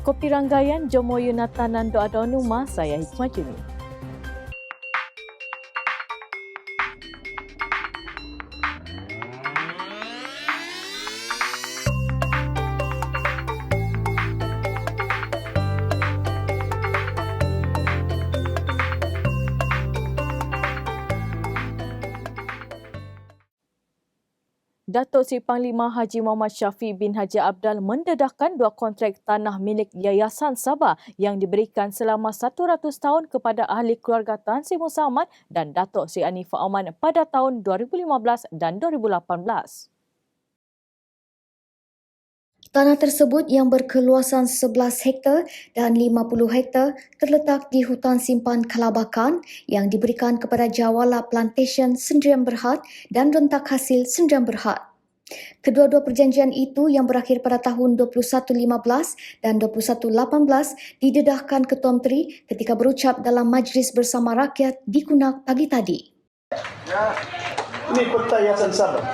Kopi Ranggayan, Jomo Yunatanan Doa Numa, saya Hikmah Juni. Datuk Seri Panglima Haji Muhammad Syafiq bin Haji Abdal mendedahkan 2 kontrak tanah milik Yayasan Sabah yang diberikan selama 100 tahun kepada ahli keluarga Tan Sri Musa Ahmad dan Datuk Seri Anifah Oman pada tahun 2015 dan 2018. Tanah tersebut yang berkeluasan 11 hektar dan 50 hektar terletak di hutan simpan Kelabakan yang diberikan kepada Jawala Plantation Sendirian Berhad dan Rentak Hasil Sendirian Berhad. Kedua-dua perjanjian itu yang berakhir pada tahun 2115 dan 2118 didedahkan Ketua Menteri ketika berucap dalam majlis bersama rakyat di Kunak pagi tadi. Ini peta Yayasan Sabah.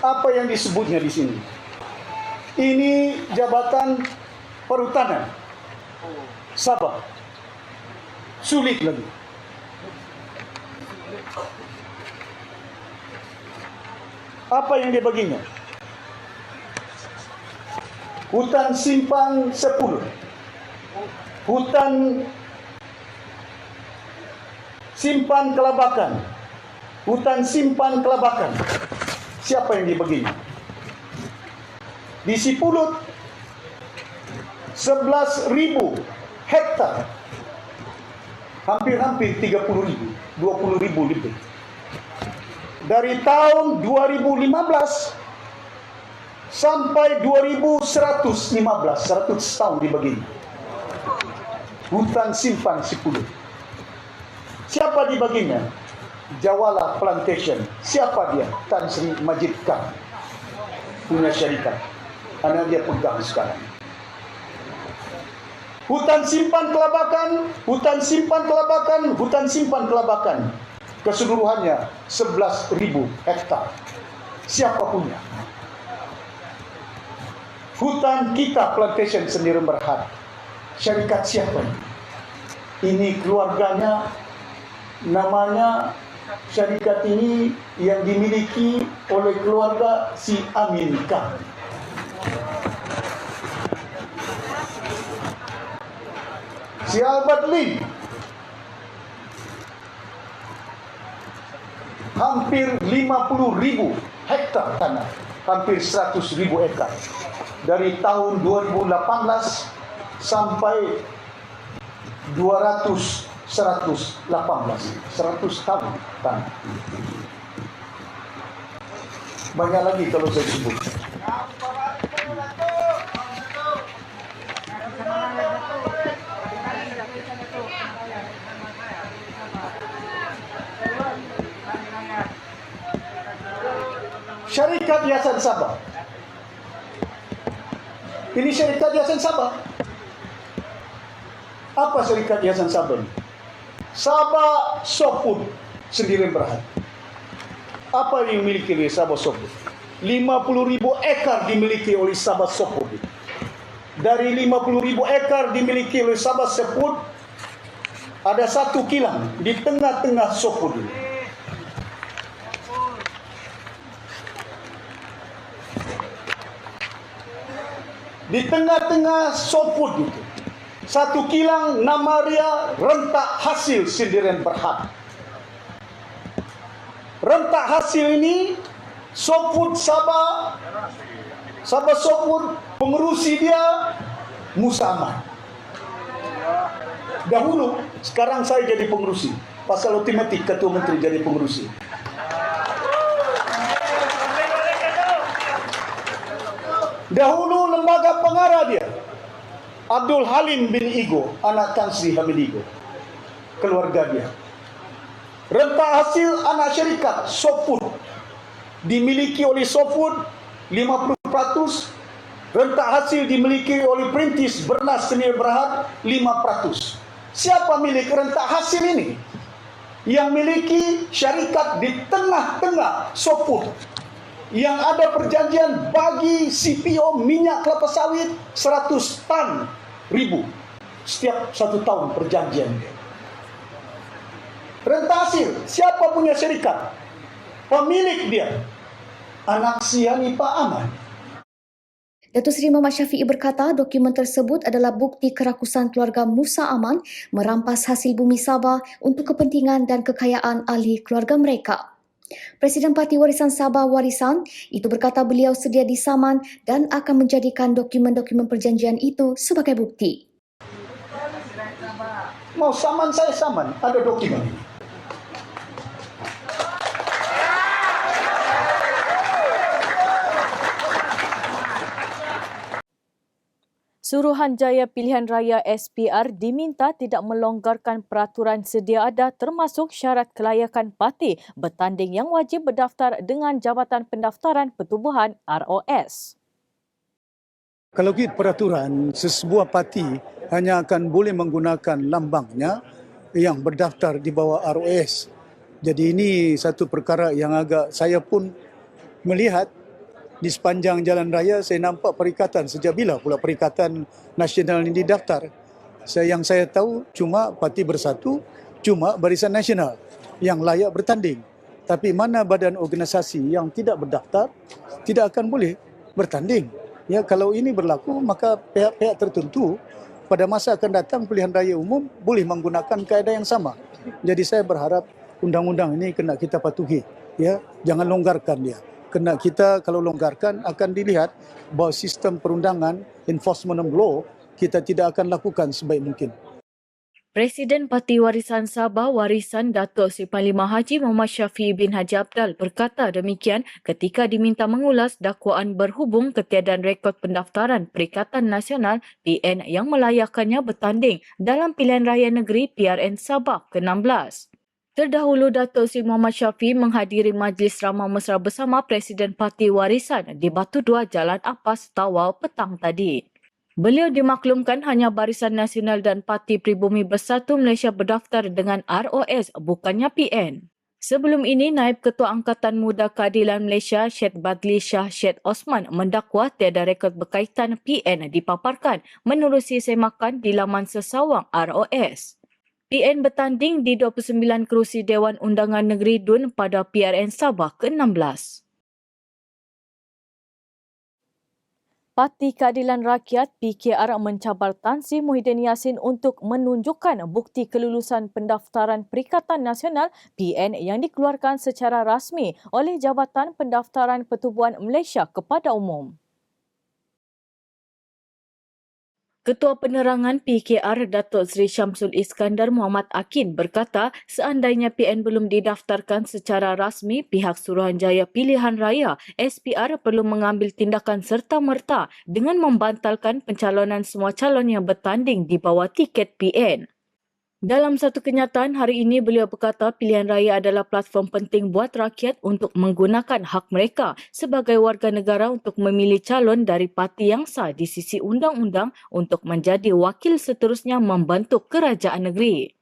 Apa yang disebutnya di sini? Ini Jabatan Perhutanan Sabah. Sulit lagi. Apa yang dia baginya? Hutan simpan 10. Hutan simpan Kelabakan. Hutan simpan Kelabakan. Siapa yang dibaginya? Di Sipulut 11.000 hektar. Hampir-hampir 30.000, 20.000 lebih. Dari tahun 2015 sampai 2115, 100 tahun dibagi. Hutan simpan Sipulut. Siapa dibaginya? Jawala Plantation. Siapa dia? Tan Sri Majid Khan. Punya syarikat. Karena dia pegang sekarang. Hutan simpan Kelabakan, hutan simpan Kelabakan, hutan simpan Kelabakan. Keseluruhannya 11.000 hektar. Siapa punya? Hutan Kita Plantation Sendirian Berhad. Syarikat siapa ini? Ini keluarganya, namanya syarikat ini yang dimiliki oleh keluarga si Amin Khan. Si Albert Lim hampir 50.000 hektar tanah, hampir 100.000 ekar. Dari tahun 2018 sampai 118 100 tahun tanah. Banyak lagi kalau saya sebut. Syarikat Yayasan Sabah. Ini syarikat Yayasan Sabah. Apa syarikat Yayasan Sabah ini? Sabah Sopud Sendirian Berhad. Apa yang dimiliki oleh Sabah Sopud? 50.000 ekar dimiliki oleh Sabah Sopud. Dari 50.000 ekar dimiliki oleh Sabah Sopud, ada satu kilang di tengah-tengah Sopud ini. Di tengah-tengah Sopud itu, satu kilang nama dia Rentak Hasil Sendirian Berhad. Rentak Hasil ini Sopud Sabah, Sabah Sopud, pengerusi dia Musa Ahmad. Dahulu, sekarang saya jadi pengerusi. Pasal otomatik Ketua Menteri jadi pengerusi. Dahulu lembaga pengarah dia Abdul Halim bin Igo, anak Tan Sri Hamid Igo, keluarga dia. Rentak Hasil anak syarikat Sopud, dimiliki oleh Sopud 50%. Rentak Hasil dimiliki oleh Perintis Bernas Sendirian Berhad 5%. Siapa milik rentak hasil ini? Yang miliki syarikat di tengah-tengah Sopud. yang ada perjanjian bagi CPO minyak kelapa sawit 100 tan ribu setiap 1 tahun perjanjian dia. Renta hasil, siapa punya syarikat? Pemilik dia, anak Siani Pak Aman. Datuk Seri Muhammad Syafiee berkata dokumen tersebut adalah bukti kerakusan keluarga Musa Aman merampas hasil bumi Sabah untuk kepentingan dan kekayaan ahli keluarga mereka. Presiden Parti Warisan Sabah Warisan itu berkata beliau sedia disaman dan akan menjadikan dokumen-dokumen perjanjian itu sebagai bukti. Mau saman saya saman, ada dokumen ini. Suruhanjaya Pilihan Raya SPR diminta tidak melonggarkan peraturan sedia ada termasuk syarat kelayakan parti bertanding yang wajib berdaftar dengan Jabatan Pendaftaran Pertubuhan ROS. Kalau gitu peraturan, sesebuah parti hanya akan boleh menggunakan lambangnya yang berdaftar di bawah ROS. Jadi ini satu perkara yang agak saya pun melihat di sepanjang jalan raya saya nampak perikatan. Sejak bila pula perikatan nasional ini didaftar? Yang saya tahu cuma Parti Bersatu, cuma Barisan Nasional yang layak bertanding. Tapi mana badan organisasi yang tidak berdaftar tidak akan boleh bertanding. Ya, kalau ini berlaku maka pihak-pihak tertentu pada masa akan datang pilihan raya umum boleh menggunakan kaedah yang sama. Jadi saya berharap undang-undang ini kena kita patuhi. Ya, jangan longgarkan dia. Kena kita kalau longgarkan akan dilihat bahawa sistem perundangan, enforcement of law, kita tidak akan lakukan sebaik mungkin. Presiden Parti Warisan Sabah Warisan Datuk Seri Panglima Haji Muhammad Syafiee bin Haji Abdal berkata demikian ketika diminta mengulas dakwaan berhubung ketiadaan rekod pendaftaran Perikatan Nasional PN yang melayakkannya bertanding dalam pilihan raya negeri PRN Sabah ke-16. Terdahulu, Datuk Seri Muhammad Syafiee menghadiri Majlis Ramah Mesra bersama Presiden Parti Warisan di Batu Dua Jalan Apas, Tawau petang tadi. Beliau dimaklumkan hanya Barisan Nasional dan Parti Pribumi Bersatu Malaysia berdaftar dengan ROS, bukannya PN. Sebelum ini, Naib Ketua Angkatan Muda Keadilan Malaysia, Syed Badli Shah Syed Osman mendakwa tiada rekod berkaitan PN dipaparkan menerusi semakan di laman sesawang ROS. PN bertanding di 29 kerusi Dewan Undangan Negeri DUN pada PRN Sabah ke-16. Parti Keadilan Rakyat PKR mencabar Tan Sri Muhyiddin Yassin untuk menunjukkan bukti kelulusan pendaftaran Perikatan Nasional PN yang dikeluarkan secara rasmi oleh Jabatan Pendaftaran Pertubuhan Malaysia kepada umum. Ketua Penerangan PKR Datuk Seri Syamsul Iskandar Muhammad Akin berkata seandainya PN belum didaftarkan secara rasmi, pihak Suruhanjaya Pilihan Raya SPR perlu mengambil tindakan serta-merta dengan membantalkan pencalonan semua calon yang bertanding di bawah tiket PN. Dalam satu kenyataan hari ini, beliau berkata pilihan raya adalah platform penting buat rakyat untuk menggunakan hak mereka sebagai warga negara untuk memilih calon dari parti yang sah di sisi undang-undang untuk menjadi wakil seterusnya membantu kerajaan negeri.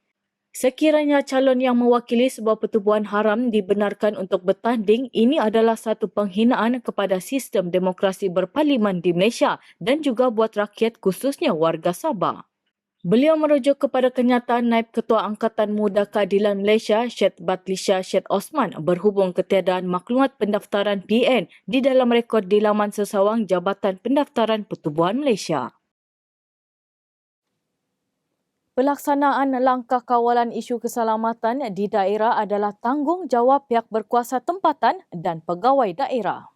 Sekiranya calon yang mewakili sebuah pertubuhan haram dibenarkan untuk bertanding, ini adalah satu penghinaan kepada sistem demokrasi berparlimen di Malaysia dan juga buat rakyat khususnya warga Sabah. Beliau merujuk kepada kenyataan Naib Ketua Angkatan Muda Keadilan Malaysia, Syed Badli Shah Syed Osman berhubung ketiadaan maklumat pendaftaran PN di dalam rekod di laman sesawang Jabatan Pendaftaran Pertubuhan Malaysia. Pelaksanaan langkah kawalan isu keselamatan di daerah adalah tanggungjawab pihak berkuasa tempatan dan pegawai daerah.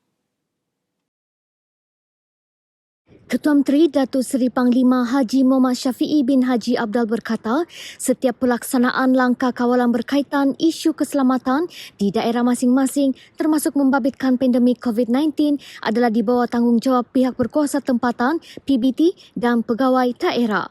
Ketua Menteri Datuk Seri Panglima Haji Muhammad Syafiee bin Haji Abdal berkata, setiap pelaksanaan langkah kawalan berkaitan isu keselamatan di daerah masing-masing termasuk membabitkan pandemik COVID-19 adalah di bawah tanggungjawab pihak berkuasa tempatan, PBT dan pegawai daerah.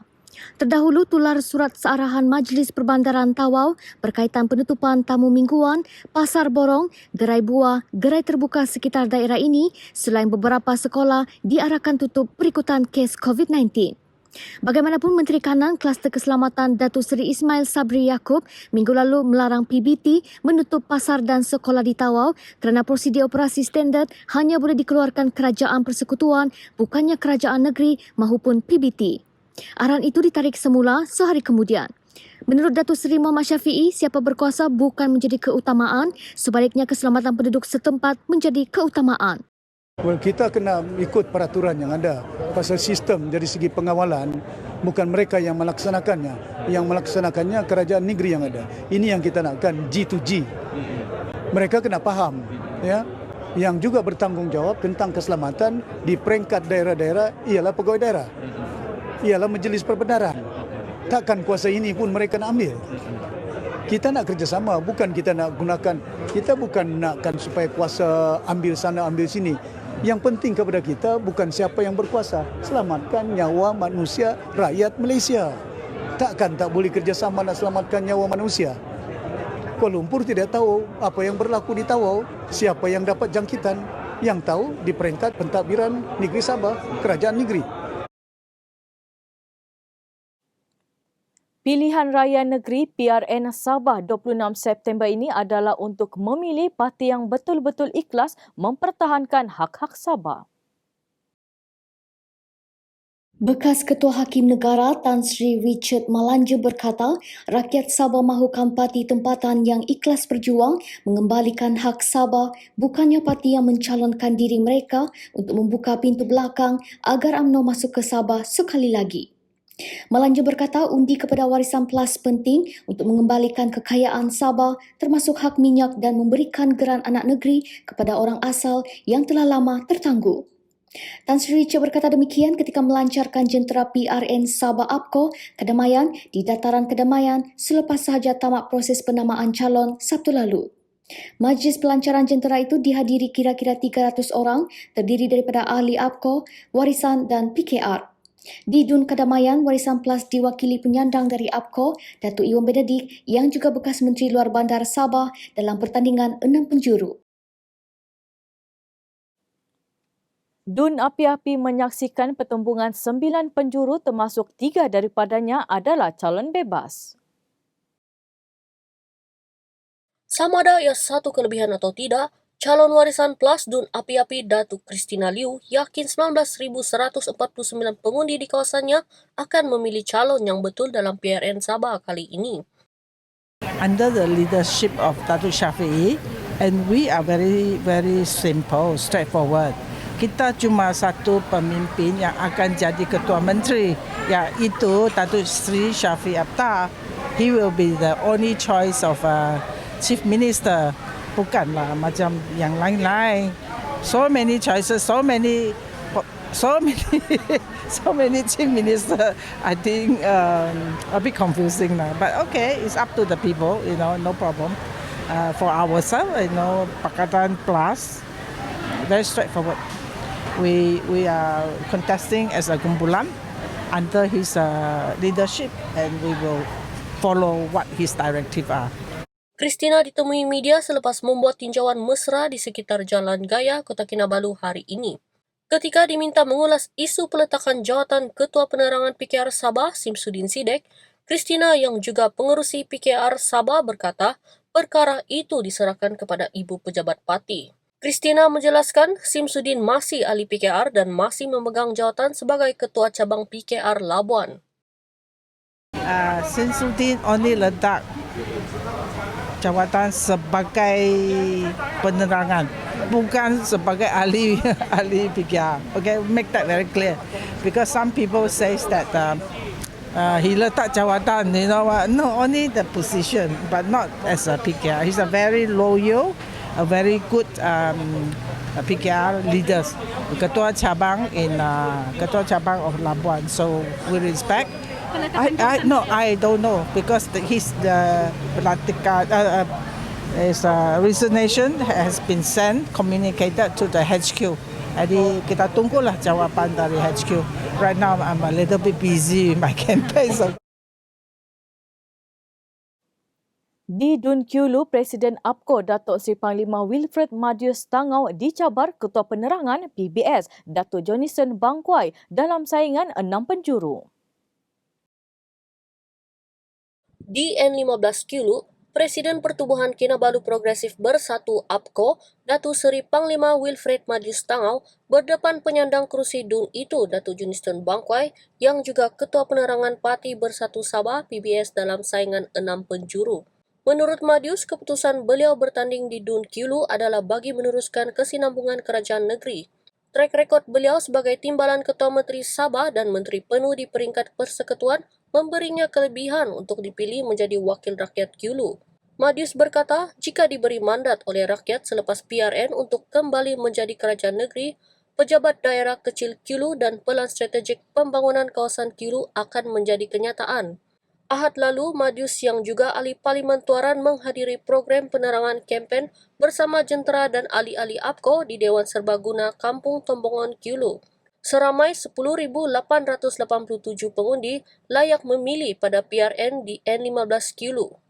Terdahulu tular surat searahan Majlis Perbandaran Tawau berkaitan penutupan tamu mingguan, pasar borong, gerai buah, gerai terbuka sekitar daerah ini selain beberapa sekolah diarahkan tutup berikutan kes COVID-19. Bagaimanapun, Menteri Kanan Kluster Keselamatan Datuk Seri Ismail Sabri Yaakob minggu lalu melarang PBT menutup pasar dan sekolah di Tawau kerana prosedur operasi standard hanya boleh dikeluarkan kerajaan persekutuan, bukannya kerajaan negeri mahupun PBT. Arahan itu ditarik semula sehari kemudian. Menurut Datuk Seri Muhammad Syafiee, siapa berkuasa bukan menjadi keutamaan, sebaliknya keselamatan penduduk setempat menjadi keutamaan. Well, kita kena ikut peraturan yang ada. Pasal sistem dari segi pengawalan, bukan mereka yang melaksanakannya. Yang melaksanakannya kerajaan negeri yang ada. Ini yang kita nakkan, G2G. Mereka kena faham, ya. Yang juga bertanggungjawab tentang keselamatan di peringkat daerah-daerah ialah pegawai daerah. Ialah majlis perbendaharaan. Takkan kuasa ini pun mereka nak ambil. Kita nak kerjasama, bukan kita nak gunakan, kita bukan nakkan supaya kuasa ambil sana, ambil sini. Yang penting kepada kita bukan siapa yang berkuasa, selamatkan nyawa manusia, rakyat Malaysia. Takkan tak boleh kerjasama nak selamatkan nyawa manusia. Kuala Lumpur tidak tahu apa yang berlaku di Tawau, siapa yang dapat jangkitan. Yang tahu di peringkat pentadbiran negeri Sabah, kerajaan negeri. Pilihan Raya Negeri PRN Sabah 26 September ini adalah untuk memilih parti yang betul-betul ikhlas mempertahankan hak-hak Sabah. Bekas Ketua Hakim Negara Tan Sri Richard Malanja berkata, rakyat Sabah mahukan parti tempatan yang ikhlas berjuang mengembalikan hak Sabah, bukannya parti yang mencalonkan diri mereka untuk membuka pintu belakang agar UMNO masuk ke Sabah sekali lagi. Malanja berkata undi kepada warisan PLAS penting untuk mengembalikan kekayaan Sabah termasuk hak minyak dan memberikan geran anak negeri kepada orang asal yang telah lama tertangguh. Tan Sri Richard berkata demikian ketika melancarkan jentera PRN Sabah APCO Kedamaian di Dataran Kedamaian selepas sahaja tamat proses penamaan calon Sabtu lalu. Majlis pelancaran jentera itu dihadiri kira-kira 300 orang terdiri daripada ahli APCO, warisan dan PKR. Di Dun Kedamaian, warisan PLAS diwakili penyandang dari APCO, Datuk Iwan Benedict yang juga bekas Menteri Luar Bandar Sabah dalam pertandingan 6 penjuru. Dun api-api menyaksikan pertembungan 9 penjuru termasuk 3 daripadanya adalah calon bebas. Sama ada ia satu kelebihan atau tidak, calon warisan PLAS Dun Api-Api Datuk Christina Liu yakin 19,149 pengundi di kawasannya akan memilih calon yang betul dalam PRN Sabah kali ini. Under the leadership of Datuk Syafiee, and we are very, very simple, straightforward. Kita cuma satu pemimpin yang akan jadi Ketua Menteri, iaitu Datuk Seri Shafie Aptar. He will be the only choice of Chief Minister. Bukanlah macam yang lain-lain. So many choices, so many Chief Minister. I think a bit confusing now. But okay, it's up to the people, no problem. For ourselves, Pakatan PLAS, very straightforward. We are contesting as a kumpulan under his leadership, and we will follow what his directive are. Christina ditemui media selepas membuat tinjauan mesra di sekitar Jalan Gaya, Kota Kinabalu hari ini. Ketika diminta mengulas isu peletakan jawatan Ketua Penerangan PKR Sabah, Simsudin Sidek, Christina yang juga pengerusi PKR Sabah berkata perkara itu diserahkan kepada ibu pejabat parti. Christina menjelaskan Simsudin masih ahli PKR dan masih memegang jawatan sebagai Ketua Cabang PKR Labuan. Simsudin only letak jawatan sebagai penerangan, bukan sebagai ahli PKR. Okay, make that very clear. Because some people say that he letak jawatan, no, only the position, but not as a PKR. He's a very loyal, a very good PKR leaders, Ketua Cabang of Labuan. So we respect. I don't know because his resignation has been sent, communicated to the HQ. Jadi kita tunggulah jawapan dari HQ. Right now I'm a little bit busy with my campaign. So. Di Dun Kulu, Presiden APCO Datuk Seri Panglima Wilfred Madius Tangau dicabar Ketua Penerangan PBS Datuk Jonison Bangkwai dalam saingan 6 penjuru. Di N15 Kulu, Presiden Pertubuhan Kinabalu Progresif Bersatu APKO, Datu Seri Panglima Wilfred Madius Tangau, berdepan penyandang kerusi DUN itu, Datu Juniston Bangkwai, yang juga Ketua Penerangan Parti Bersatu Sabah PBS dalam saingan 6 penjuru. Menurut Madius, keputusan beliau bertanding di DUN Kulu adalah bagi meneruskan kesinambungan kerajaan negeri. Track record beliau sebagai timbalan Ketua Menteri Sabah dan Menteri Penuh di peringkat Persekutuan memberinya kelebihan untuk dipilih menjadi Wakil Rakyat Kulu. Madius berkata, jika diberi mandat oleh rakyat selepas PRN untuk kembali menjadi kerajaan negeri, pejabat daerah kecil Kulu dan pelan strategik pembangunan kawasan Kulu akan menjadi kenyataan. Ahad lalu, Madius yang juga ahli Parlimen Tuaran menghadiri program penerangan kempen bersama jentera dan ahli-ahli APKO di Dewan Serbaguna Kampung Tombongan Kulu. Seramai 10,887 pengundi layak memilih pada PRN di N15 Kulu.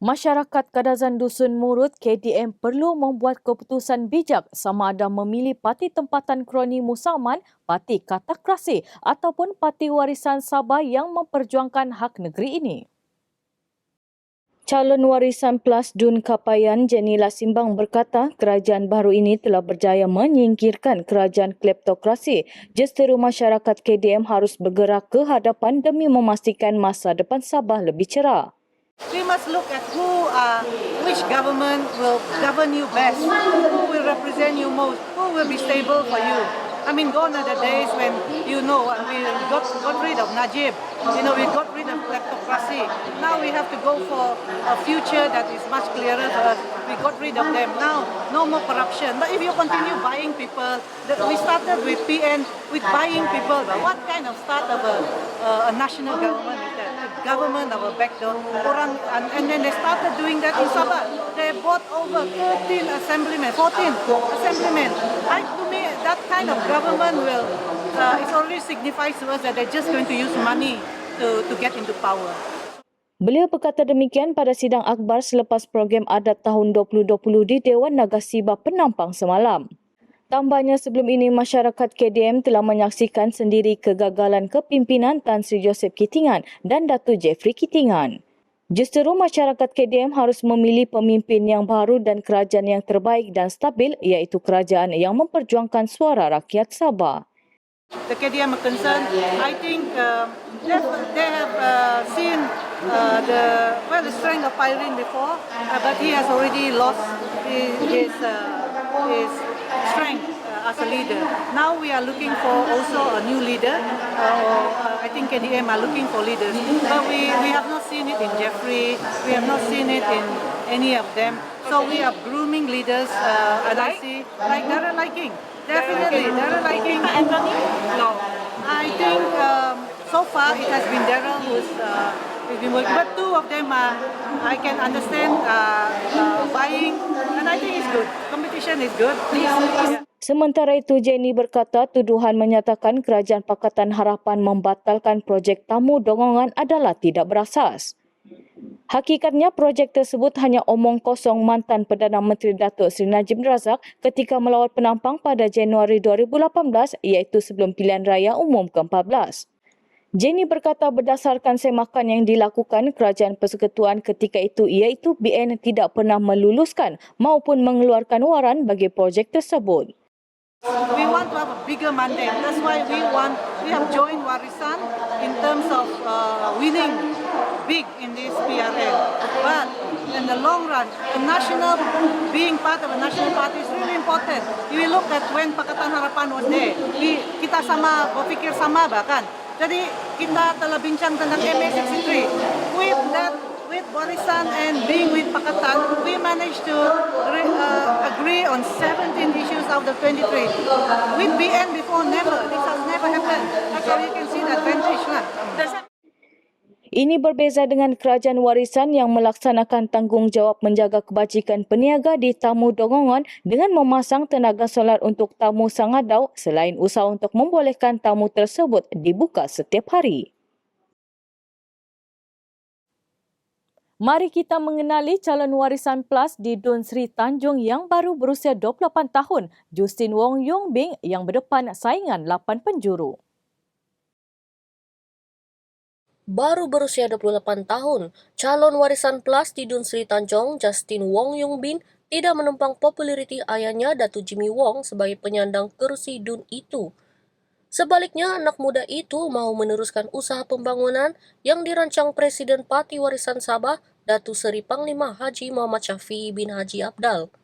Masyarakat Kadazan Dusun Murut KDM perlu membuat keputusan bijak sama ada memilih parti tempatan kroni Musaman, parti katakrasi ataupun parti warisan Sabah yang memperjuangkan hak negeri ini. Calon warisan PLAS Dun Kapayan Jenila Simbang berkata kerajaan baru ini telah berjaya menyingkirkan kerajaan kleptokrasi. Justeru masyarakat KDM harus bergerak ke hadapan demi memastikan masa depan Sabah lebih cerah. We must look at which government will govern you best, who will represent you most, who will be stable for you. I mean, gone are the days when, we got rid of Najib, we got rid of kleptocracy. Now we have to go for a future that is much clearer for us. We got rid of them. Now, no more corruption. But if you continue buying people, we started with PN with buying people. But what kind of start of a national government is that? Government of a backdoor. And then they started doing that in Sabah. They bought over 14 assemblymen. To me, that kind of government will, it already signifies to us that they're just going to use money to get into power. Beliau berkata demikian pada sidang akhbar selepas program adat tahun 2020 di Dewan Nagasiba Penampang semalam. Tambahnya sebelum ini masyarakat KDM telah menyaksikan sendiri kegagalan kepimpinan Tan Sri Joseph Kitingan dan Datuk Jeffrey Kitingan. Justeru masyarakat KDM harus memilih pemimpin yang baru dan kerajaan yang terbaik dan stabil iaitu kerajaan yang memperjuangkan suara rakyat Sabah. The KDM are concerned, I think they have seen the strength of Pyrin before, but he has already lost his strength as a leader. Now we are looking for also a new leader. I think KDM are looking for leaders, but we have not seen it in Jeffrey. We have not seen it in any of them. So we are grooming leaders. And I see like Darren Liking. Definitely, Darren Liking. Anthony? No. I think so far it has been Darren who's been working, but two of them I can understand buying, and I think it's good. Competition is good. Yeah. Sementara itu, Jenny berkata tuduhan menyatakan Kerajaan Pakatan Harapan membatalkan projek tamu dongongan adalah tidak berasas. Hakikatnya, projek tersebut hanya omong kosong mantan Perdana Menteri Datuk Seri Najib Razak ketika melawat Penampang pada Januari 2018 iaitu sebelum pilihan raya umum ke-14. Jenny berkata berdasarkan semakan yang dilakukan Kerajaan Persekutuan ketika itu iaitu BN tidak pernah meluluskan maupun mengeluarkan waran bagi projek tersebut. We want to have a bigger mandate. That's why we have joined Warisan in terms of winning big in this PRN. But in the long run, being part of a national party is really important. If you look at when Pakatan Harapan was there, kita sama berfikir sama bahkan. Jadi kita telah bincang tentang MA63. With Warisan and being with Pakatan, we managed to agree on 17 issues out of 23. With BN before, never. This has never happened. That's how you can see the advantage. Ini berbeza dengan kerajaan warisan yang melaksanakan tanggungjawab menjaga kebajikan peniaga di tamu dongongan dengan memasang tenaga solar untuk tamu sangadau selain usaha untuk membolehkan tamu tersebut dibuka setiap hari. Mari kita mengenali calon warisan PLAS di Dun Sri Tanjung yang baru berusia 28 tahun, Justin Wong Yong Bing yang berdepan saingan 8 penjuru. Baru berusia 28 tahun, calon warisan Plus di Dun Sri Tanjung, Justin Wong Yung Bin, tidak menumpang populariti ayahnya Datu Jimmy Wong sebagai penyandang kerusi Dun itu. Sebaliknya, anak muda itu mau meneruskan usaha pembangunan yang dirancang Presiden Parti Warisan Sabah, Datu Seri Panglima Haji Muhammad Syafiee bin Haji Abdal.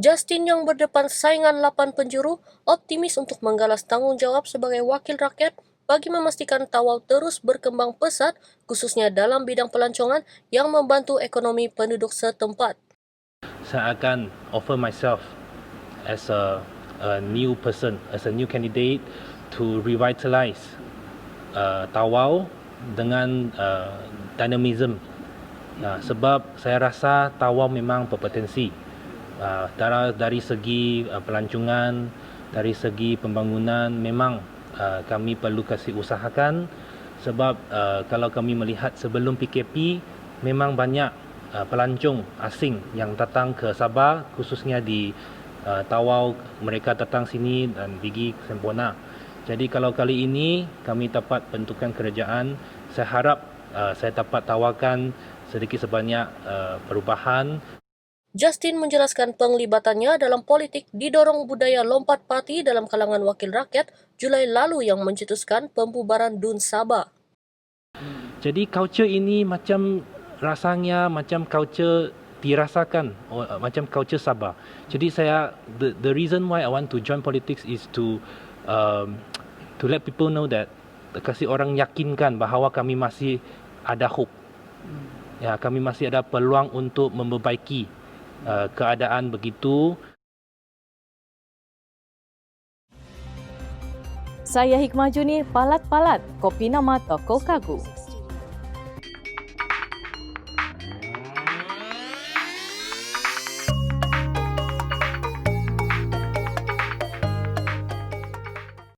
Justin yang berdepan saingan 8 penjuru optimis untuk menggalas tanggung jawab sebagai wakil rakyat bagi memastikan Tawau terus berkembang pesat, khususnya dalam bidang pelancongan yang membantu ekonomi penduduk setempat. Saya akan offer myself as a new person, as a new candidate to revitalize Tawau dengan dynamism. Sebab saya rasa Tawau memang berpotensi dari segi pelancongan, dari segi pembangunan memang kami perlu kasih usahakan sebab kalau kami melihat sebelum PKP memang banyak pelancong asing yang datang ke Sabah khususnya di Tawau, mereka datang sini dan pergi ke Semporna. Jadi kalau kali ini kami dapat bentukan kerajaan, saya harap saya dapat tawarkan sedikit sebanyak perubahan. Justin menjelaskan penglibatannya dalam politik didorong budaya lompat parti dalam kalangan wakil rakyat Julai lalu yang mencetuskan pembubaran Dun Sabah. Jadi culture ini macam rasanya macam culture dirasakan macam culture Sabah. Jadi saya the reason why I want to join politics is to let people know that kasih orang yakinkan bahawa kami masih ada hope. Ya, kami masih ada peluang untuk memperbaiki keadaan begitu. Saya Hikmah Juni, palat-palat, kopi nama toko kagu.